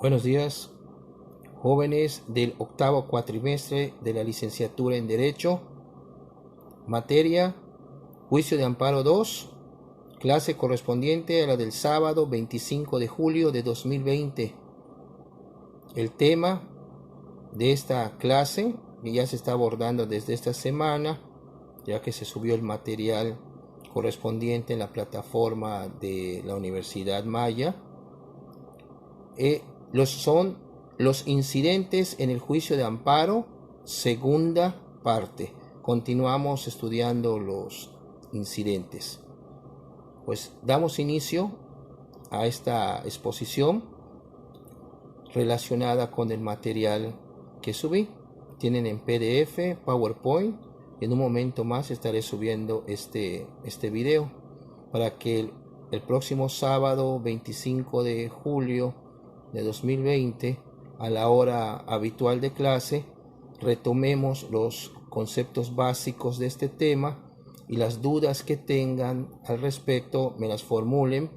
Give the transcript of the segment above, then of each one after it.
Buenos días, jóvenes del octavo cuatrimestre de la licenciatura en Derecho, materia Juicio de Amparo 2, clase correspondiente a la del sábado 25 de julio de 2020. El tema de esta clase, que ya se está abordando desde esta semana, ya que se subió el material correspondiente en la plataforma de la Universidad Maya, son los incidentes en el juicio de amparo, segunda parte. Continuamos estudiando los incidentes. Pues damos inicio a esta exposición relacionada con el material que subí. Tienen en PDF, PowerPoint, y en un momento más estaré subiendo este video para que el próximo sábado 25 de julio de 2020, a la hora habitual de clase, retomemos los conceptos básicos de este tema y las dudas que tengan al respecto me las formulen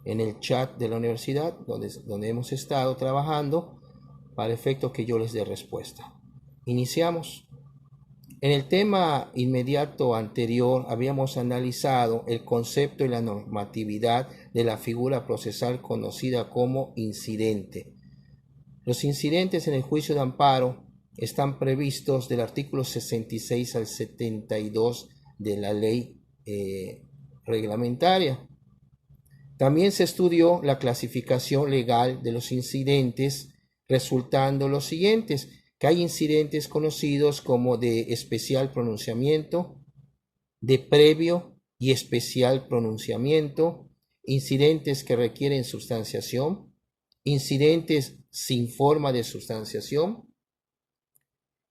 en el chat de la universidad donde hemos estado trabajando, para efecto que yo les dé respuesta. Iniciamos. En el tema inmediato anterior habíamos analizado el concepto y la normatividad de la figura procesal conocida como incidente. Los incidentes en el juicio de amparo están previstos del artículo 66 al 72 de la ley reglamentaria. También se estudió la clasificación legal de los incidentes, resultando los siguientes: que hay incidentes conocidos como de especial pronunciamiento, de previo y especial pronunciamiento, incidentes que requieren sustanciación, incidentes sin forma de sustanciación,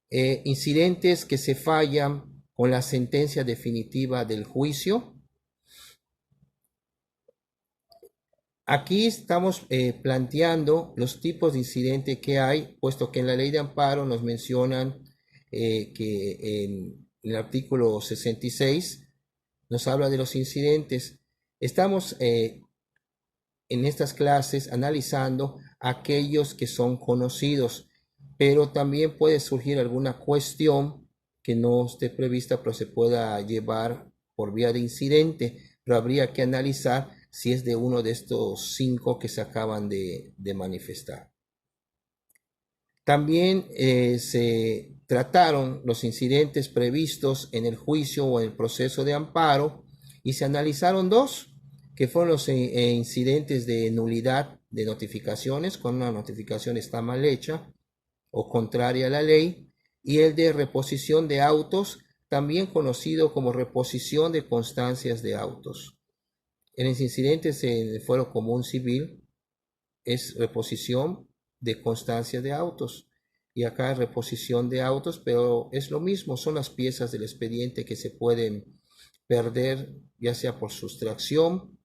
incidentes que se fallan con la sentencia definitiva del juicio. Aquí estamos planteando los tipos de incidente que hay, puesto que en la ley de amparo nos mencionan que en el artículo 66 nos habla de los incidentes. Estamos en estas clases analizando aquellos que son conocidos, pero también puede surgir alguna cuestión que no esté prevista, pero se pueda llevar por vía de incidente, pero habría que analizar si es de uno de estos 5 que se acaban de manifestar. También se trataron los incidentes previstos en el juicio o en el proceso de amparo y se analizaron 2, que fueron los incidentes de nulidad de notificaciones, cuando una notificación está mal hecha o contraria a la ley, y el de reposición de autos, también conocido como reposición de constancias de autos. En los incidentes en el fuero común civil es reposición de constancia de autos, y acá es reposición de autos, pero es lo mismo, son las piezas del expediente que se pueden perder, ya sea por sustracción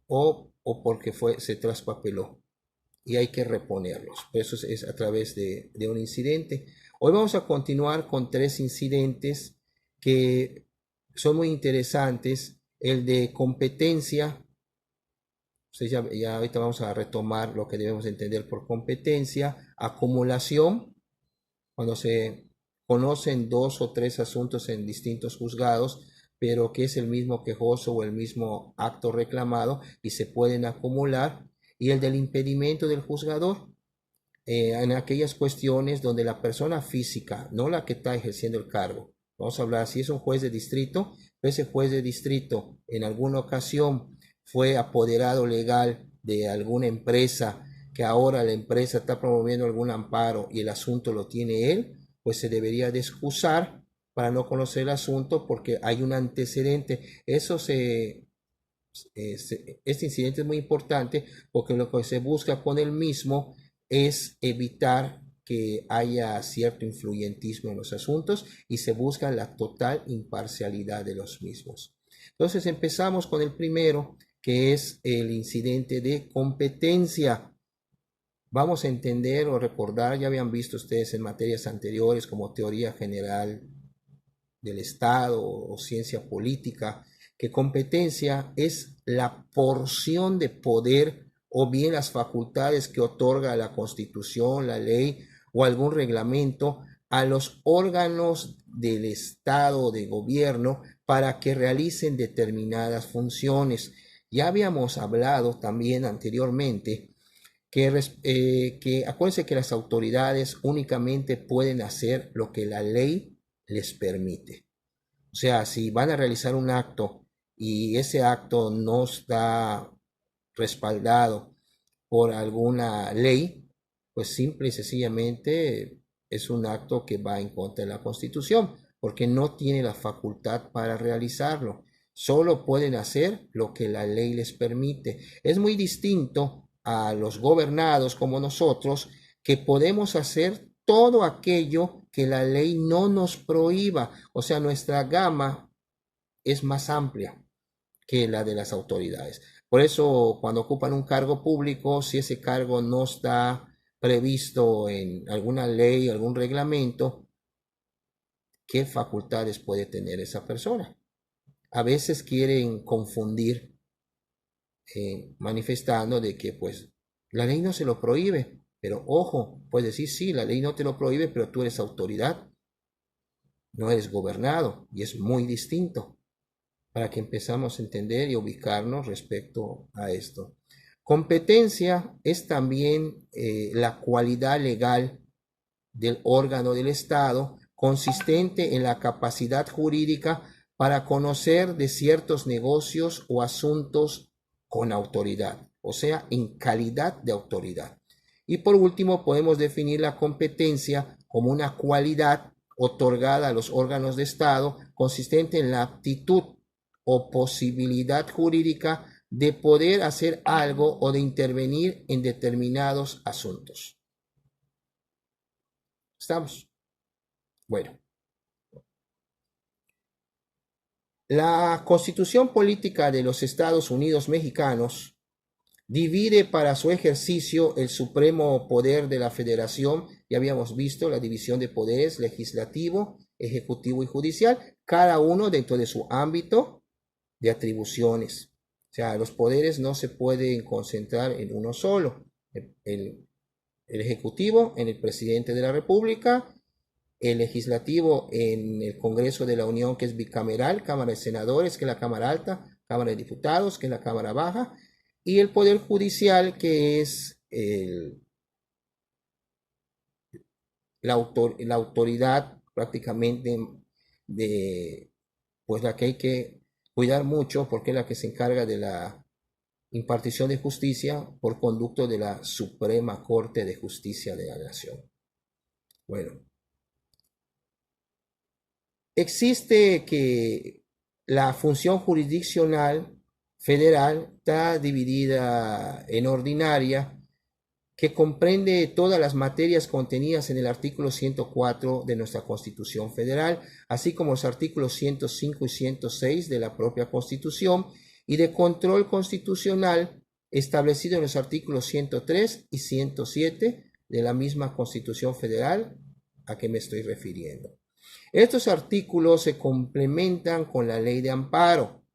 o porque se traspapeló y hay que reponerlos. Eso es a través de un incidente. Hoy vamos a continuar con 3 incidentes que son muy interesantes. El de competencia, ya ahorita vamos a retomar lo que debemos entender por competencia. Acumulación, cuando se conocen 2 o 3 asuntos en distintos juzgados, pero que es el mismo quejoso o el mismo acto reclamado y se pueden acumular. Y el del impedimento del juzgador, en aquellas cuestiones donde la persona física, no la que está ejerciendo el cargo, vamos a hablar si es un juez de distrito, ese juez de distrito en alguna ocasión fue apoderado legal de alguna empresa, que ahora la empresa está promoviendo algún amparo y el asunto lo tiene él, pues se debería de excusar para no conocer el asunto porque hay un antecedente. Este incidente es muy importante porque lo que se busca con el mismo es evitar que haya cierto influyentismo en los asuntos y se busca la total imparcialidad de los mismos. Entonces empezamos con el primero, que es el incidente de competencia. Vamos a entender o recordar, ya habían visto ustedes en materias anteriores como teoría general del Estado o ciencia política, que competencia es la porción de poder o bien las facultades que otorga la Constitución, la ley o algún reglamento a los órganos del Estado de gobierno para que realicen determinadas funciones. Ya habíamos hablado también anteriormente que acuérdense que las autoridades únicamente pueden hacer lo que la ley les permite. O sea, si van a realizar un acto y ese acto no está respaldado por alguna ley, pues simple y sencillamente es un acto que va en contra de la Constitución, porque no tiene la facultad para realizarlo. Solo pueden hacer lo que la ley les permite. Es muy distinto a los gobernados como nosotros, que podemos hacer todo aquello que la ley no nos prohíba. O sea, nuestra gama es más amplia que la de las autoridades. Por eso, cuando ocupan un cargo público, si ese cargo no está previsto en alguna ley, algún reglamento, ¿qué facultades puede tener esa persona? A veces quieren confundir manifestando de que pues la ley no se lo prohíbe, pero ojo, puedes decir sí, la ley no te lo prohíbe, pero tú eres autoridad, no eres gobernado, y es muy distinto para que empezamos a entender y ubicarnos respecto a esto. Competencia es también la cualidad legal del órgano del Estado consistente en la capacidad jurídica para conocer de ciertos negocios o asuntos con autoridad, o sea, en calidad de autoridad. Y por último, podemos definir la competencia como una cualidad otorgada a los órganos de Estado consistente en la aptitud o posibilidad jurídica de poder hacer algo o de intervenir en determinados asuntos. ¿Estamos? Bueno. La Constitución Política de los Estados Unidos Mexicanos divide para su ejercicio el supremo poder de la Federación. Ya habíamos visto la división de poderes: legislativo, ejecutivo y judicial, cada uno dentro de su ámbito de atribuciones. O sea, los poderes no se pueden concentrar en uno solo. El ejecutivo en el presidente de la República, el legislativo en el Congreso de la Unión, que es bicameral, Cámara de Senadores, que es la Cámara Alta, Cámara de Diputados, que es la Cámara Baja, y el Poder Judicial, que es la autoridad prácticamente de, pues la que hay que cuidar mucho, porque es la que se encarga de la impartición de justicia por conducto de la Suprema Corte de Justicia de la Nación. Bueno, existe que la función jurisdiccional federal está dividida en ordinaria, que comprende todas las materias contenidas en el artículo 104 de nuestra Constitución Federal, así como los artículos 105 y 106 de la propia Constitución, y de control constitucional establecido en los artículos 103 y 107 de la misma Constitución Federal a que me estoy refiriendo. Estos artículos se complementan con la ley de amparo,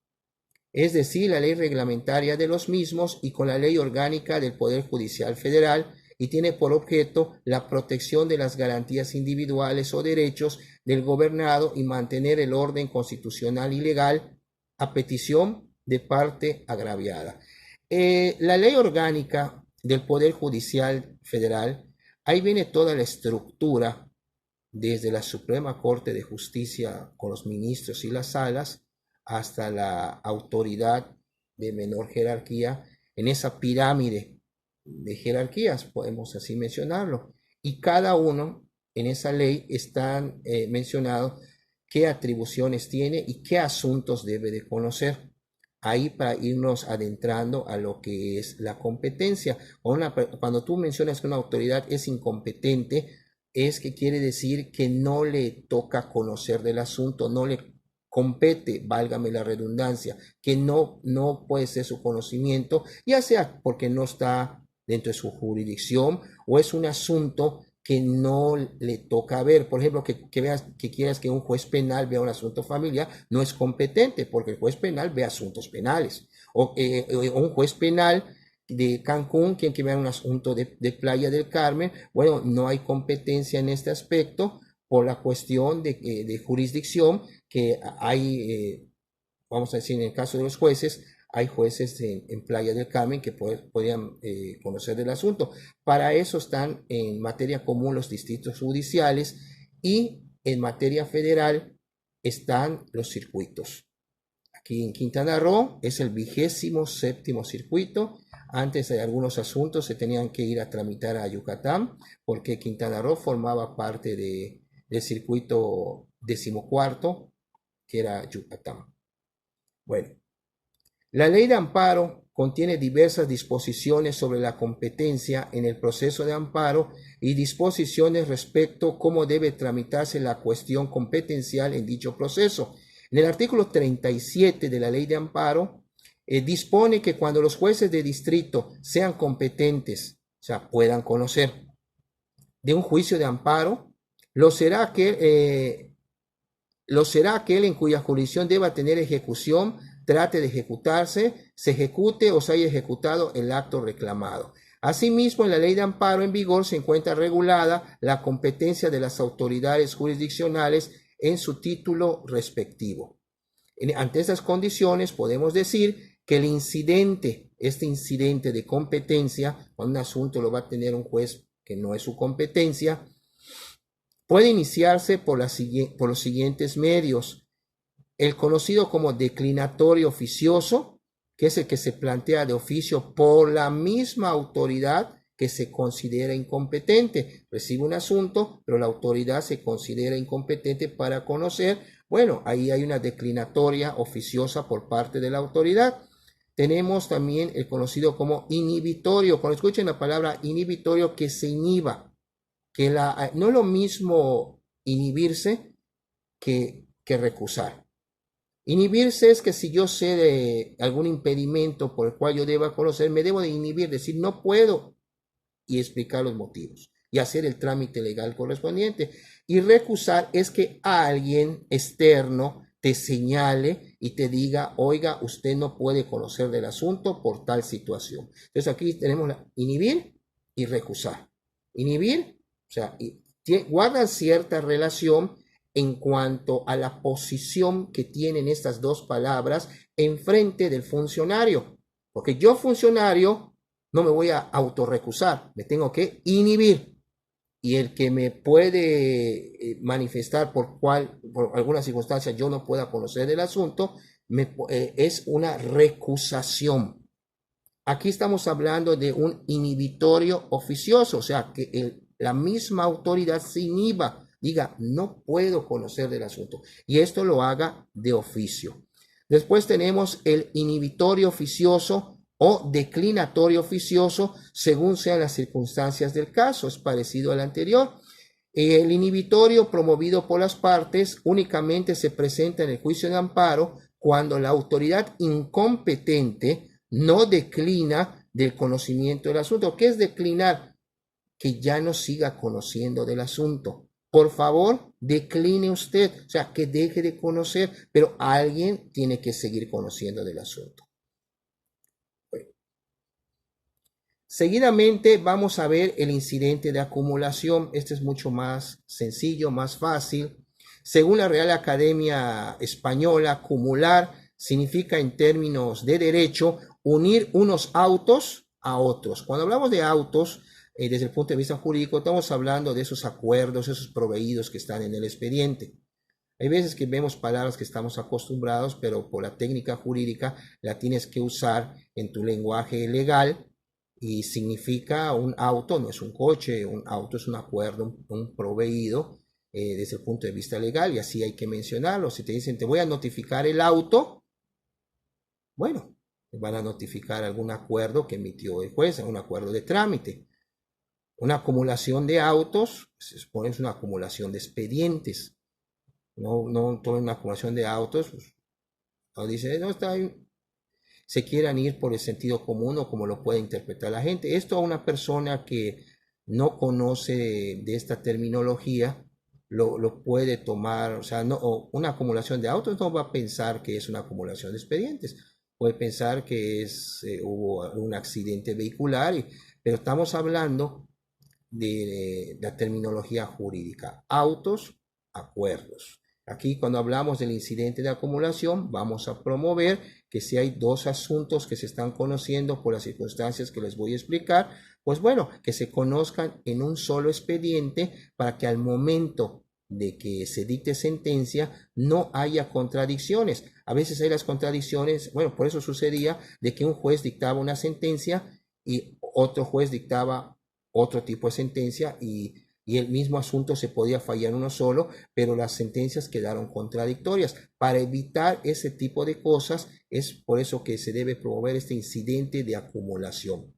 es decir, la ley reglamentaria de los mismos, y con la ley orgánica del Poder Judicial Federal, y tiene por objeto la protección de las garantías individuales o derechos del gobernado y mantener el orden constitucional y legal a petición de parte agraviada. La ley orgánica del Poder Judicial Federal, ahí viene toda la estructura desde la Suprema Corte de Justicia con los ministros y las salas hasta la autoridad de menor jerarquía, en esa pirámide de jerarquías, podemos así mencionarlo, y cada uno en esa ley están mencionados qué atribuciones tiene y qué asuntos debe de conocer. Ahí para irnos adentrando a lo que es la competencia. Cuando tú mencionas que una autoridad es incompetente, es que quiere decir que no le toca conocer del asunto, no le compete, válgame la redundancia, que no puede ser su conocimiento, ya sea porque no está dentro de su jurisdicción o es un asunto que no le toca ver. Por ejemplo, que quieras que un juez penal vea un asunto familiar, no es competente porque el juez penal ve asuntos penales. O un juez penal de Cancún, quien que vea un asunto de Playa del Carmen. Bueno, no hay competencia en este aspecto por la cuestión de jurisdicción que hay, vamos a decir, en el caso de los jueces, hay jueces en Playa del Carmen que podrían conocer del asunto. Para eso están en materia común los distritos judiciales y en materia federal están los circuitos. Aquí en Quintana Roo es el 27º circuito. Antes de algunos asuntos se tenían que ir a tramitar a Yucatán porque Quintana Roo formaba parte del circuito 14º, que era Yucatán. Bueno, la ley de amparo contiene diversas disposiciones sobre la competencia en el proceso de amparo y disposiciones respecto a cómo debe tramitarse la cuestión competencial en dicho proceso. En el artículo 37 de la ley de amparo dispone que cuando los jueces de distrito sean competentes, o sea, puedan conocer de un juicio de amparo, lo será aquel en cuya jurisdicción deba tener ejecución, trate de ejecutarse, se ejecute o se haya ejecutado el acto reclamado. Asimismo, en la ley de amparo en vigor se encuentra regulada la competencia de las autoridades jurisdiccionales en su título respectivo. Ante estas condiciones podemos decir que el incidente, este incidente de competencia, cuando un asunto lo va a tener un juez que no es su competencia, puede iniciarse por los siguientes medios. El conocido como declinatorio oficioso, que es el que se plantea de oficio por la misma autoridad que se considera incompetente. Recibe un asunto, pero la autoridad se considera incompetente para conocer. Bueno, ahí hay una declinatoria oficiosa por parte de la autoridad. Tenemos también el conocido como inhibitorio. Cuando escuchen la palabra inhibitorio, que se inhiba. Que no es lo mismo inhibirse que recusar. Inhibirse es que si yo sé de algún impedimento por el cual yo deba conocer, me debo de inhibir, decir no puedo y explicar los motivos y hacer el trámite legal correspondiente. Y recusar es que alguien externo te señale y te diga, oiga, usted no puede conocer del asunto por tal situación. Entonces aquí tenemos inhibir y recusar. Inhibir, o sea, guardan cierta relación en cuanto a la posición que tienen estas dos palabras en frente del funcionario. Porque yo, funcionario, no me voy a autorrecusar, me tengo que inhibir. Y el que me puede manifestar por alguna circunstancia yo no pueda conocer del asunto, es una recusación. Aquí estamos hablando de un inhibitorio oficioso, o sea, que la misma autoridad se inhiba, diga, no puedo conocer del asunto, y esto lo haga de oficio. Después tenemos el inhibitorio oficioso o declinatorio oficioso, según sean las circunstancias del caso, es parecido al anterior. El inhibitorio promovido por las partes únicamente se presenta en el juicio de amparo cuando la autoridad incompetente no declina del conocimiento del asunto. ¿Qué es declinar? Que ya no siga conociendo del asunto. Por favor, decline usted, o sea, que deje de conocer, pero alguien tiene que seguir conociendo del asunto. Bueno. Seguidamente vamos a ver el incidente de acumulación. Este es mucho más sencillo, más fácil. Según la Real Academia Española, acumular significa en términos de derecho unir unos autos a otros. Cuando hablamos de autos, desde el punto de vista jurídico, estamos hablando de esos acuerdos, esos proveídos que están en el expediente. Hay veces que vemos palabras que estamos acostumbrados, pero por la técnica jurídica la tienes que usar en tu lenguaje legal y significa un auto, no es un coche, un auto es un acuerdo, un proveído desde el punto de vista legal y así hay que mencionarlo. Si te dicen te voy a notificar el auto, bueno, te van a notificar algún acuerdo que emitió el juez, un acuerdo de trámite. Una acumulación de autos, se supone es una acumulación de expedientes. No toda una acumulación de autos, pues, no dice, no está bien. Se quieran ir por el sentido común o como lo puede interpretar la gente. Esto a una persona que no conoce de esta terminología lo puede tomar, o sea, una acumulación de autos no va a pensar que es una acumulación de expedientes. puede pensar que hubo un accidente vehicular, pero estamos hablando de la terminología jurídica, autos, acuerdos. Aquí cuando hablamos del incidente de acumulación, vamos a promover que si hay dos asuntos que se están conociendo por las circunstancias que les voy a explicar, pues bueno, que se conozcan en un solo expediente para que al momento de que se dicte sentencia no haya contradicciones. A veces hay las contradicciones, bueno, por eso sucedía de que un juez dictaba una sentencia y otro juez dictaba otro tipo de sentencia y el mismo asunto se podía fallar uno solo, pero las sentencias quedaron contradictorias. Para evitar ese tipo de cosas, es por eso que se debe promover este incidente de acumulación.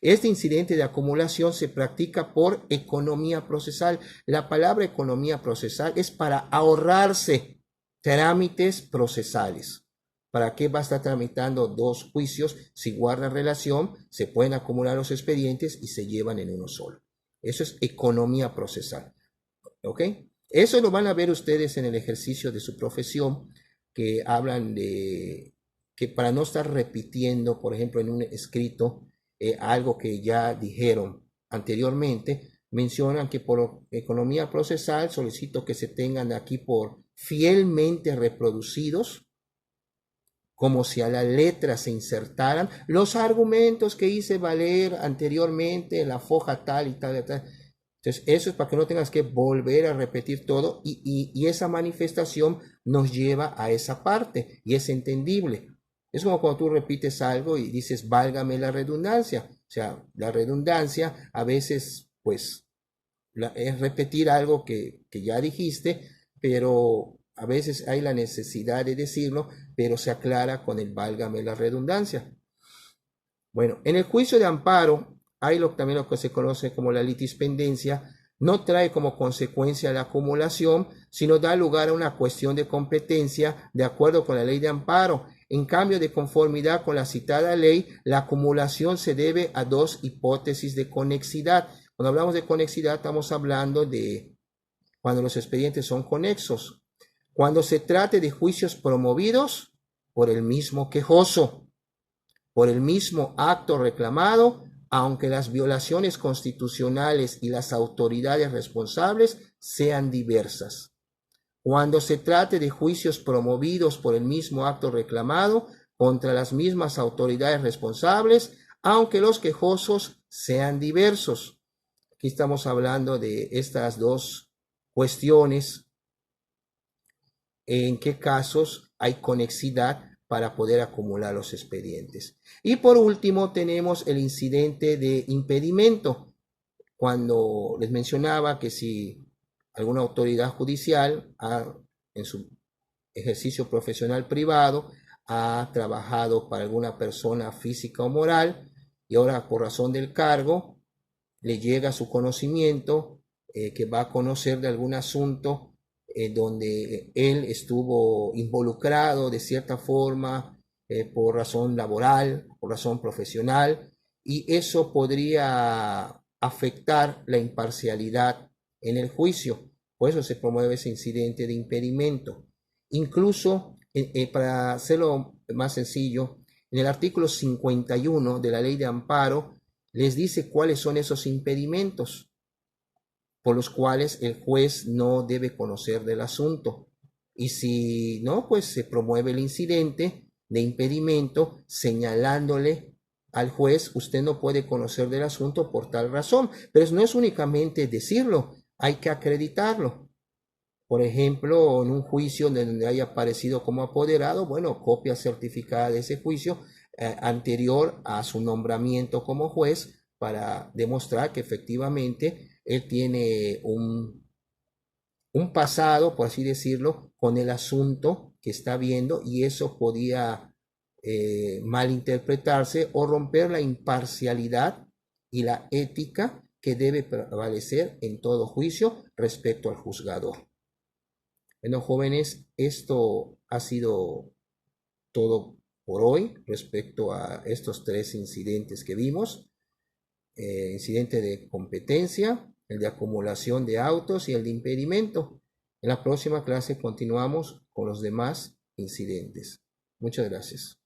Este incidente de acumulación se practica por economía procesal. La palabra economía procesal es para ahorrarse trámites procesales. ¿Para qué va a estar tramitando dos juicios? Si guardan relación, se pueden acumular los expedientes y se llevan en uno solo. Eso es economía procesal. ¿Ok? Eso lo van a ver ustedes en el ejercicio de su profesión, que hablan de que para no estar repitiendo, por ejemplo, en un escrito, algo que ya dijeron anteriormente, mencionan que por economía procesal solicito que se tengan aquí por fielmente reproducidos, como si a la letra se insertaran los argumentos que hice valer anteriormente en la foja tal y tal y tal. Entonces, eso es para que no tengas que volver a repetir todo y esa manifestación nos lleva a esa parte y es entendible. Es como cuando tú repites algo y dices, válgame la redundancia. O sea, la redundancia a veces, pues, es repetir algo que ya dijiste, pero a veces hay la necesidad de decirlo, pero se aclara con el válgame la redundancia. Bueno, en el juicio de amparo hay también lo que se conoce como la litispendencia. No trae como consecuencia la acumulación, sino da lugar a una cuestión de competencia de acuerdo con la ley de amparo. En cambio, de conformidad con la citada ley, la acumulación se debe a dos hipótesis de conexidad. Cuando hablamos de conexidad, estamos hablando de cuando los expedientes son conexos. Cuando se trate de juicios promovidos por el mismo quejoso, por el mismo acto reclamado, aunque las violaciones constitucionales y las autoridades responsables sean diversas. Cuando se trate de juicios promovidos por el mismo acto reclamado contra las mismas autoridades responsables, aunque los quejosos sean diversos. Aquí estamos hablando de estas dos cuestiones. En qué casos hay conexidad para poder acumular los expedientes. Y por último tenemos el incidente de impedimento. Cuando les mencionaba que si alguna autoridad judicial en su ejercicio profesional privado ha trabajado para alguna persona física o moral y ahora por razón del cargo le llega a su conocimiento que va a conocer de algún asunto donde él estuvo involucrado de cierta forma por razón laboral, por razón profesional, y eso podría afectar la imparcialidad en el juicio. Por eso se promueve ese incidente de impedimento. Incluso, para hacerlo más sencillo, en el artículo 51 de la Ley de Amparo les dice cuáles son esos impedimentos por los cuales el juez no debe conocer del asunto. Y si no, pues se promueve el incidente de impedimento señalándole al juez, usted no puede conocer del asunto por tal razón. Pero no es únicamente decirlo, hay que acreditarlo. Por ejemplo, en un juicio donde haya aparecido como apoderado, bueno, copia certificada de ese juicio anterior a su nombramiento como juez para demostrar que efectivamente él tiene un pasado, por así decirlo, con el asunto que está viendo y eso podía malinterpretarse o romper la imparcialidad y la ética que debe prevalecer en todo juicio respecto al juzgador. Bueno, jóvenes, esto ha sido todo por hoy respecto a estos tres incidentes que vimos. Incidente de competencia, el de acumulación de autos y el de impedimento. En la próxima clase continuamos con los demás incidentes. Muchas gracias.